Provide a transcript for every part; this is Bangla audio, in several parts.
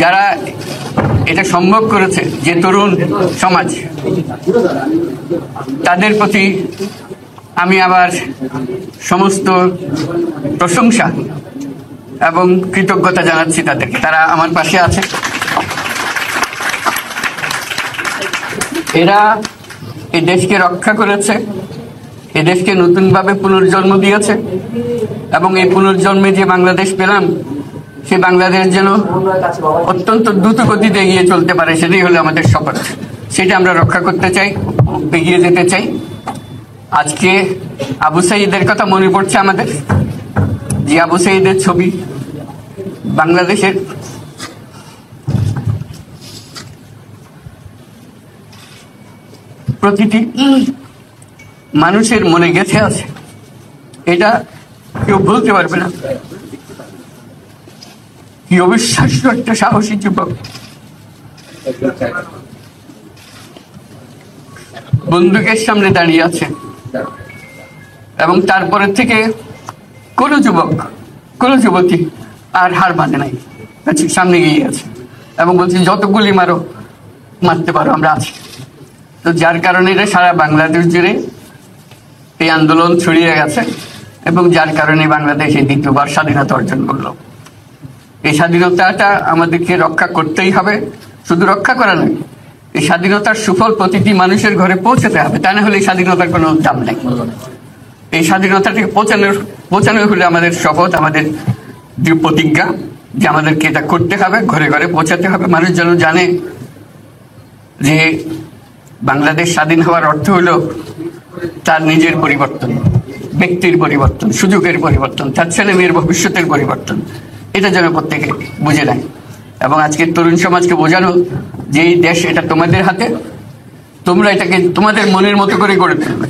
যারা এটা সম্ভব করেছে, যে তরুণ সমাজ, তাদের প্রতি আমি আবার সমস্ত প্রশংসা এবং কৃতজ্ঞতা জানাচ্ছি তাদেরকে। তারা আমার পাশে আছে। এরা এই দেশকে রক্ষা করেছে, এই দেশকে নতুনভাবে পুনর্জন্ম দিয়েছে, এবং এই পুনর্জন্মে যে বাংলাদেশ পেলাম, সে বাংলাদেশ যেন অত্যন্ত দ্রুত গতিতে এগিয়ে চলতে পারে, সেটাই হলো আমাদের শপথ। সেটা আমরা রক্ষা করতে চাই, এগিয়ে যেতে চাই। আজকে আবু সাঈদের কথা মনে পড়ছে আমাদের, যে আবু সাঈদের ছবি বাংলাদেশের প্রতিটি মানুষের মনে গেঁথে আছে, এটা কেউ বলতে পারবে না। কি অবিশ্বাস্য একটা সাহসী যুবক, বন্দুকের সামনে দাঁড়িয়ে আছে, এবং তারপরে থেকে কোন যুবক, কোন যুবতী আর হার মানে নাই, সামনে গিয়ে আছে এবং বলছে যত গুলি মারো, মারতে পারো, আমরা আছি। তো যার কারণে এটা সারা বাংলাদেশ জুড়ে এই আন্দোলন ছড়িয়ে গেছে, এবং যার কারণে বাংলাদেশ এই দ্বিতীয়বার স্বাধীনতা অর্জন করলো। এই স্বাধীনতাটা আমাদেরকে রক্ষা করতেই হবে। শুধু রক্ষা করা নয়, এই স্বাধীনতার সুফল প্রতিটি মানুষের ঘরে পৌঁছাতে হবে, তা না হলে এই স্বাধীনতার কোনো দাম নেই। এই স্বাধীনতাটাকে পৌঁছানো হলে আমাদের শপথ, আমাদের প্রতিজ্ঞা যে আমাদেরকে এটা করতে হবে, ঘরে ঘরে পৌঁছাতে হবে। মানুষ যেন জানে যে বাংলাদেশ স্বাধীন হওয়ার অর্থ হলো তার নিজের পরিবর্তন, ব্যক্তির পরিবর্তন, সুযোগের পরিবর্তন, তার ছেলে মেয়ের ভবিষ্যতের পরিবর্তন। এটা যেন প্রত্যেকে বুঝে নেয়, এবং আজকের তরুণ সমাজকে বোঝানো যে এই দেশ এটা তোমাদের হাতে, তোমরা এটাকে তোমাদের মনের মতো করে গড়ে তুলবে।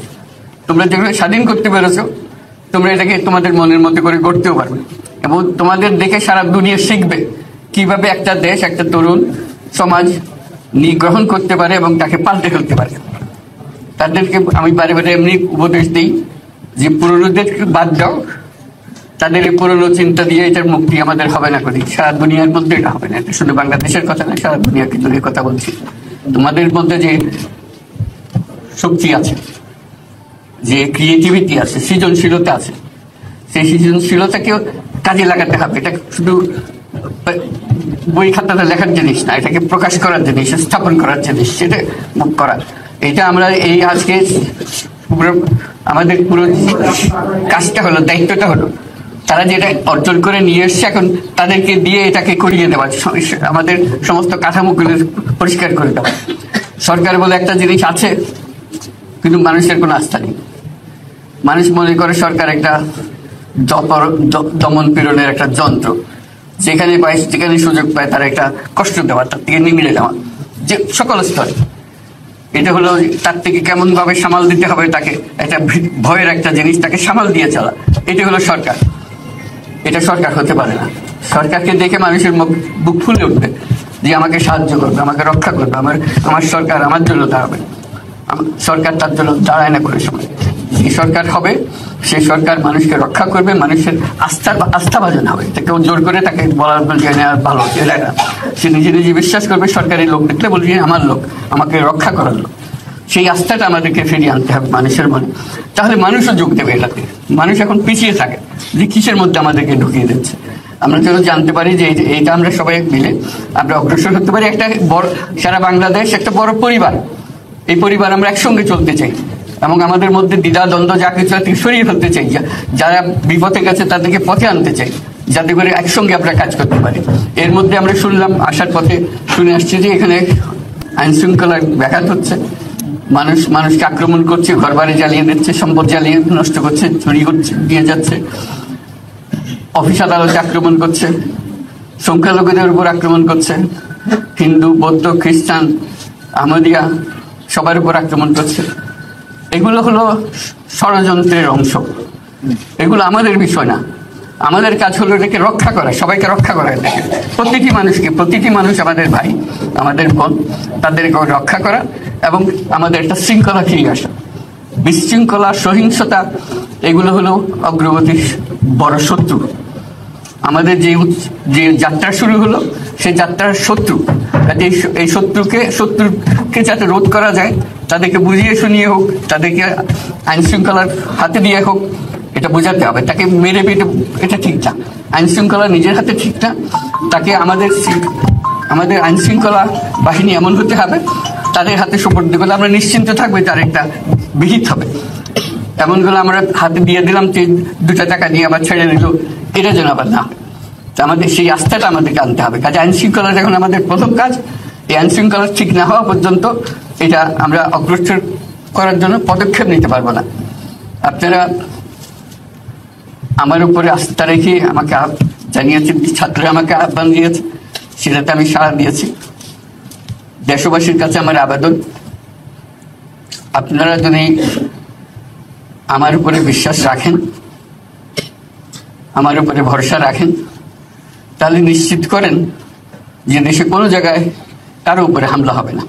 তোমরা যেভাবে স্বাধীন করতে পেরেছো, তোমরা এটাকে তোমাদের মনের মতো করে গড়তেও পারবে, এবং তোমাদের দেখে সারা দুনিয়া শিখবে কিভাবে একটা দেশ, একটা তরুণ সমাজ গ্রহণ করতে পারে এবং তাকে পাল্টে ফেলতে পারে। তাদেরকে আমি বারে বারে এমনি উপদেশ দিই যে পুরনোদের বাদ দাও, তাদের এই পুরনো চিন্তা দিয়ে এটার মুক্তি আমাদের হবে না করি, সারা দুনিয়ার মধ্যে এটা হবে না। এটা শুধু বাংলাদেশের কথা না, সারা দুনিয়াকে জুড়ে কথা বলছি। তোমাদের মধ্যে যে শক্তি আছে, যে ক্রিয়েটিভিটি আছে, সৃজনশীলতা আছে, সেই সৃজনশীলতাকেও কাজে লাগাতে হবে। এটা শুধু বই খাতাতে লেখার জিনিস না, এটাকে প্রকাশ করার জিনিস, স্থাপন করার জিনিস, সেটা মুখ করা। এটা আমরা এই আজকে আমাদের পুরো কাজটা হলো, দায়িত্বটা হলো, তারা যেটা অর্জন করে নিয়ে এসছে, এখন তাদেরকে দিয়ে এটাকে করিয়ে দেওয়া, আমাদের সমস্ত কাঠামোগুলো পরিষ্কার করে দেওয়া। সরকার বলে একটা জিনিস আছে, কিন্তু মানুষের কোনো আস্থা নেই। মানুষ মনে করে সরকার একটা দমন পীড়নের একটা যন্ত্র, যেখানে পায়, যেখানে সুযোগ পায় তার একটা কষ্ট দেওয়া, তার থেকে নিমিড়ে দেওয়া, যে সকল স্তরে। এটা হলো তার থেকে কেমন ভাবে সামাল দিতে হবে তাকে, একটা ভয়ের একটা জিনিস, তাকে সামাল দিয়ে চলা। এটা হলো সরকার। এটা সরকার হতে পারে না। সরকারকে দেখে মানুষের বুক ফুলে উঠবে যে আমাকে সাহায্য করবে, আমাকে রক্ষা করবে, আমার সরকার আমার জন্য দাঁড়াবে। সরকার তার জন্য দাঁড়ায় না করে সময়। যে সরকার হবে, সেই সরকার মানুষকে রক্ষা করবে, মানুষের আস্থাভাজন হবে। কেউ জোর করে তাকে বলার ভালো না, সে নিজে নিজে বিশ্বাস করবে। সরকারি লোক দেখলে বলবে আমার লোক, আমাকে রক্ষা করার লোক। সেই আস্থাটা আমাদেরকে ফিরিয়ে আনতে হবে মানুষের মনে, তাহলে মানুষও যোগ দেবে এটাতে। মানুষ এখন পিছিয়ে থাকে যে কিসের মধ্যে আমাদেরকে ঢুকিয়ে দিচ্ছে। আমরা যেন জানতে পারি যে এইটা আমরা সবাই মিলে আমরা অগ্রসর হতে পারি। একটা বড়, সারা বাংলাদেশ একটা বড় পরিবার, এই পরিবার আমরা একসঙ্গে চলতে চাই, এবং আমাদের মধ্যে দ্বিধা দ্বন্দ্ব যা কিছু সরিয়ে ফেলতে চাই। যারা বিপথে গেছে তাদেরকে পথে আনতে চাই, যাতে করে একসঙ্গে আমরা কাজ করতে পারি। এর মধ্যে আমরা শুনলাম, আসার পথে শুনে আসছি যে এখানে আইন শৃঙ্খলার ব্যাঘাত হচ্ছে, মানুষকে আক্রমণ করছে, ঘর বাড়ি জ্বালিয়ে দিচ্ছে, সম্পদ জ্বালিয়ে নষ্ট করছে, চুরি করছে, দিয়ে যাচ্ছে, অফিস আদালতে আক্রমণ করছে, সংখ্যালঘুদের উপর আক্রমণ করছে, হিন্দু, বৌদ্ধ, খ্রিস্টান, আহমদিয়া সবার উপর আক্রমণ করছে। এগুলো হলো ষড়যন্ত্রের অংশ। এগুলো আমাদের বিষয় না। আমাদের কাজ হলো এটাকে রক্ষা করা, সবাইকে রক্ষা করা, এটাকে প্রতিটি মানুষকে, প্রতিটি মানুষ আমাদের ভাই, আমাদের বোন, তাদেরকে রক্ষা করা, এবং আমাদের একটা শৃঙ্খলা ফিরিয়ে আসা। বিশৃঙ্খলা, সহিংসতা, এগুলো হলো অগ্রগতির বড় শত্রু। আমাদের যে যাত্রা শুরু হলো সেই যাত্রার শত্রু, কাজে এই শত্রুকে যাতে রোধ করা যায়, তাদেরকে বুঝিয়ে শুনিয়ে হোক, তাদেরকে আইন শৃঙ্খলার হাতে দিয়ে হোক, এটা বোঝাতে হবে। তাকে মেরে পেটে এটা ঠিক না, আইন শৃঙ্খলা নিজের হাতে ঠিক না। তাকে আমাদের আইন শৃঙ্খলা বাহিনী এমন হতে হবে, তাদের হাতে সুপর্দ করলে আমরা নিশ্চিন্ত থাকবে তার একটা বিহিত হবে। এমনগুলো আমরা হাতে দিয়ে দিলাম, 2 টাকা দিয়ে আবার ছেড়ে দিল, এটা যেন আবার না। তো আমাদের সেই আস্থাটা আমাদেরকে আনতে হবে। কাজে আইন শৃঙ্খলা যখন আমাদের প্রথম কাজ, এই আইন শৃঙ্খলা ঠিক না হওয়া পর্যন্ত এটা আমরা অগ্রসর করার জন্য পদক্ষেপ নিতে পারবো না। আপনারা আমার উপরে আস্থা রেখে আমাকে জানিয়েছে, ছাত্ররা আমাকে আহ্বান দিয়েছে, সেটাতে আমি সাড়া দিয়েছি। দেশবাসীর কাছে আমার আবেদন, আপনারা যদি আমার উপরে বিশ্বাস রাখেন, আমার উপরে ভরসা রাখেন, তাহলে নিশ্চিত করেন যে দেশে কোনো জায়গায় কারো উপরে হামলা হবে না।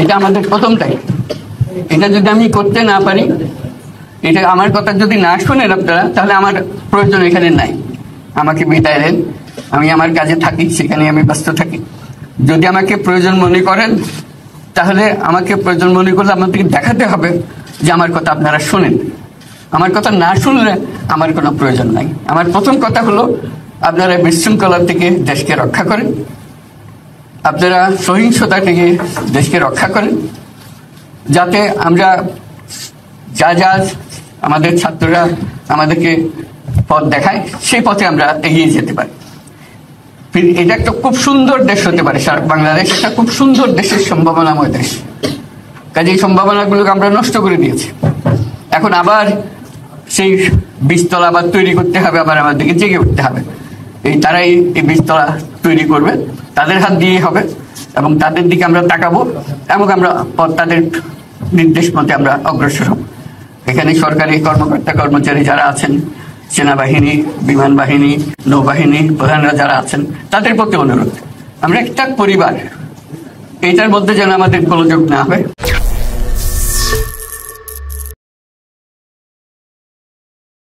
এটা আমাদের প্রথম দায়িত্ব। এটা যদি আমি করতে না পারি, এটা আমার কথা যদি না শোনেন আপনারা, তাহলে আমার প্রয়োজন এখানে নাই। আমাকে বিদায় দেন, আমি আমার কাজে থাকি, সেখানে আমি ব্যস্ত থাকি। যদি আমাকে প্রয়োজন মনে করেন, তাহলে আমাকে প্রয়োজন মনে করলে আপনাদেরকে দেখাতে হবে যে আমার কথা আপনারা শোনেন। আমার কথা না শুনলে আমার কোনো প্রয়োজন নাই। আমার প্রথম কথা হলো, আপনারা বিশৃঙ্খলা থেকে দেশকে রক্ষা করেন, আপনারা সহিংসতা থেকে দেশকে রক্ষা করেন, যাতে আমরা যা আমাদের ছাত্ররা আমাদেরকে পথ দেখায়, সেই পথে আমরা এগিয়ে যেতে পারি। এটা একটা খুব সুন্দর দেশ হতে পারে, বাংলাদেশ একটা খুব সুন্দর দেশের সম্ভাবনাময় দেশ। কাজে এই সম্ভাবনাগুলোকে আমরা নষ্ট করে দিয়েছি। এখন আবার সেই বীজতলা আবার তৈরি করতে হবে, আবার আমাদেরকে জেগে উঠতে হবে। তারাই এই বীজতলা তৈরি করবে, তাদের হাত দিয়ে হবে, এবং তাদের দিকে আমরা তাকাবো, এবং আমরা তাদের নির্দেশ মতে আমরা অগ্রসর হব। এখানে সরকারি কর্মকর্তা কর্মচারী যারা আছেন, সেনাবাহিনী, বিমান বাহিনী, নৌবাহিনী প্রধানরা যারা আছেন, তাদের প্রতি অনুরোধ, আমরা একটা পরিবার, এইটার মধ্যে যেন আমাদের গোলযোগ না হয়।